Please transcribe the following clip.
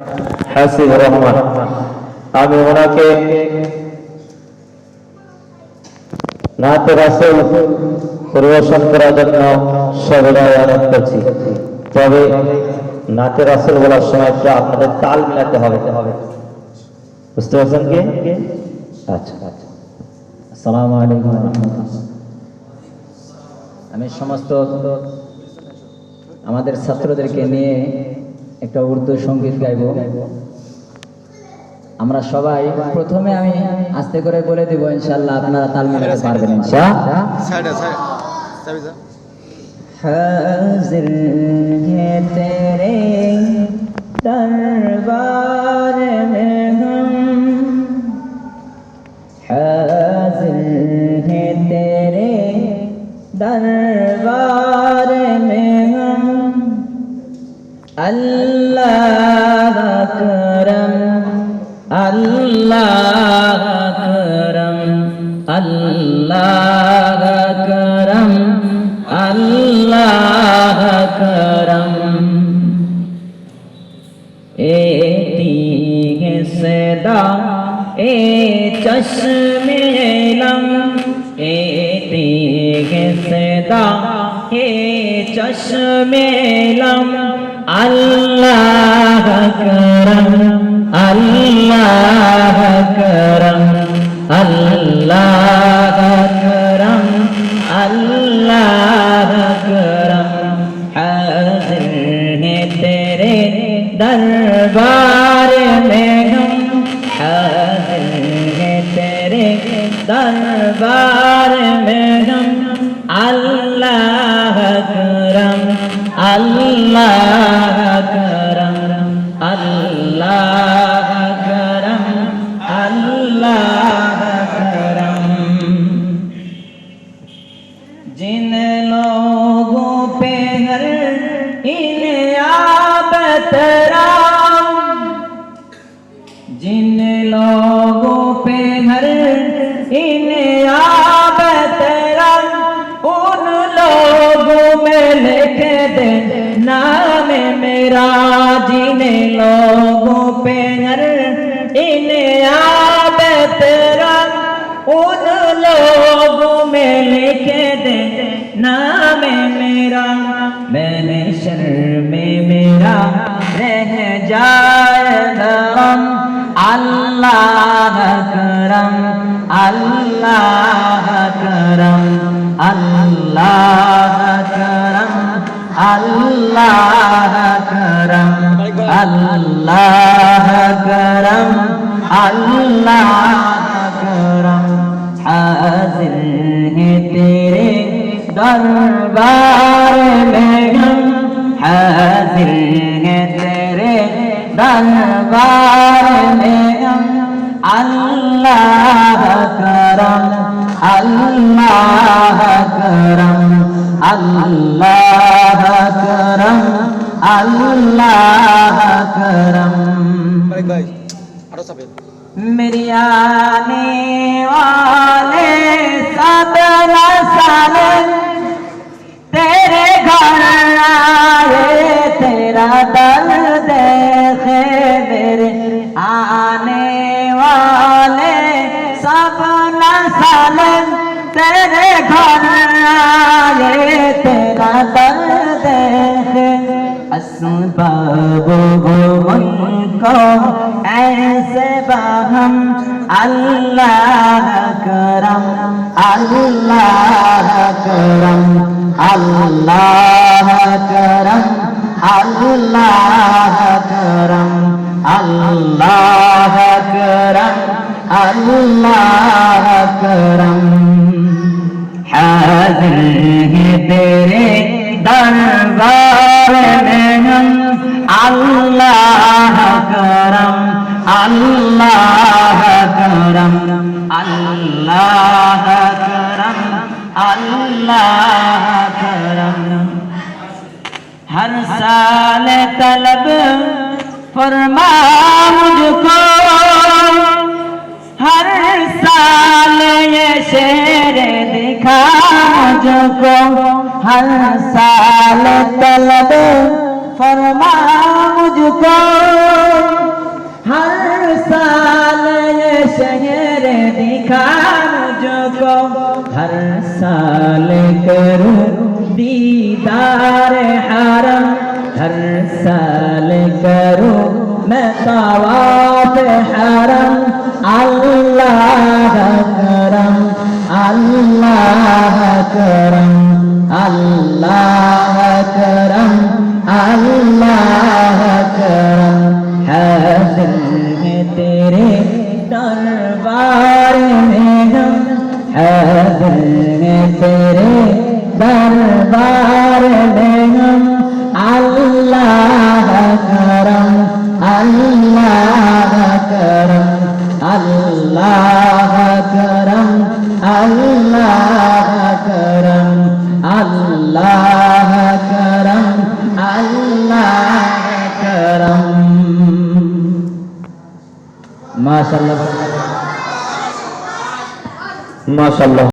হাসিব রহমান, আমি ওনাকে নাতে রাসূল পরিবেশন করার জন্য সবিনয় অনুরোধ করছি। তবে নাতে রাসূল বলার সময় একটু আপনাদের তাল মিলাতে হবে, বুঝতে পারছেন কি? আচ্ছা আচ্ছা। আসসালামু আলাইকুম ওয়া রাহমাতুল্লাহ। আমি সমস্ত আমাদের ছাত্রদেরকে নিয়ে একটা উর্দু সঙ্গীত গাইব। আমরা সবাই প্রথমে আমি আস্তে করে বলে দেব, ইনশাআল্লাহ আপনারা তাল মিলাতে পারবেন ইনশাআল্লাহ। হাজির है तेरे दरबार में हम, हाजिर है तेरे दरबार में हम, अल्लाह करम अल्लाह करम अल्लाह करम अल्लाह करम, ए तीग सदा ए चश्मे लम, ए तीग सदा ए चश्मे लम, अल्लाह करम अल्लाह करम अल्लाह करम अल्लाह करम, हाजिर है तेरे दरबार में हम, हाजिर है तेरे दरबार में हम, अल्लाह करम अल्लाह करम अल्लाह करम अल्लाह करम, जिन लोगों पे हर इनायत राम, जिन लोगों पे हर इनायत राम, उन लोगों में लिख दे नाम मेरा, जिन लोगों पे हर इनायत राम, उन लोगों में लिख दे नाम मेरा, मैंने शर्म मेरा रह जाए दम, अल्लाह करम अल्लाह करम अल्लाह करम अल्लाह करम अल्लाह करम अल्लाह करम, हाजिर है तेरे दरबार में हम, हाजिर है तेरे दरबार में हम, अल्लाह करम अल्लाह करम अल्लाह करम अल्लाह करम, मेरी आने वाले सब नस्ल तेरे घर आए, तेरा दर देखे, मेरे आने वाले सब नस्ल तेरे घर आए, तेरा दर देखे, असबाब उनको ऐसे बहम, अल्लाह करम अल्लाह करम अल्लाह करम अल्लाह करम अल्लाह करम अल्लाह करम, हाजिर है तेरे दरबार में हम, अल्लाह करम अल्लाह करम अल्लाह करम अल्लाह करम, हर साल तलब फरमा मुझको, हर साल ये शेर दिखा मुझको, हर साल तलब फरमा मुझको हर साल ये शहर दिखा मुझको हर साल करूं दीदार हरम हर साल करूं मैं तवाफ हरम अल्लाह करम अल्लाह करम अल्लाह करम अल्लाह करम हाज़िर है तेरे दरबार में हम हाज़िर है तेरे दरबार में हम अल्लाह करम अल्लाह करम अल्लाह करम अल्लाह करम अल्लाह करम अल्लाह करम माशाअल्लाह माशाअल्लाह।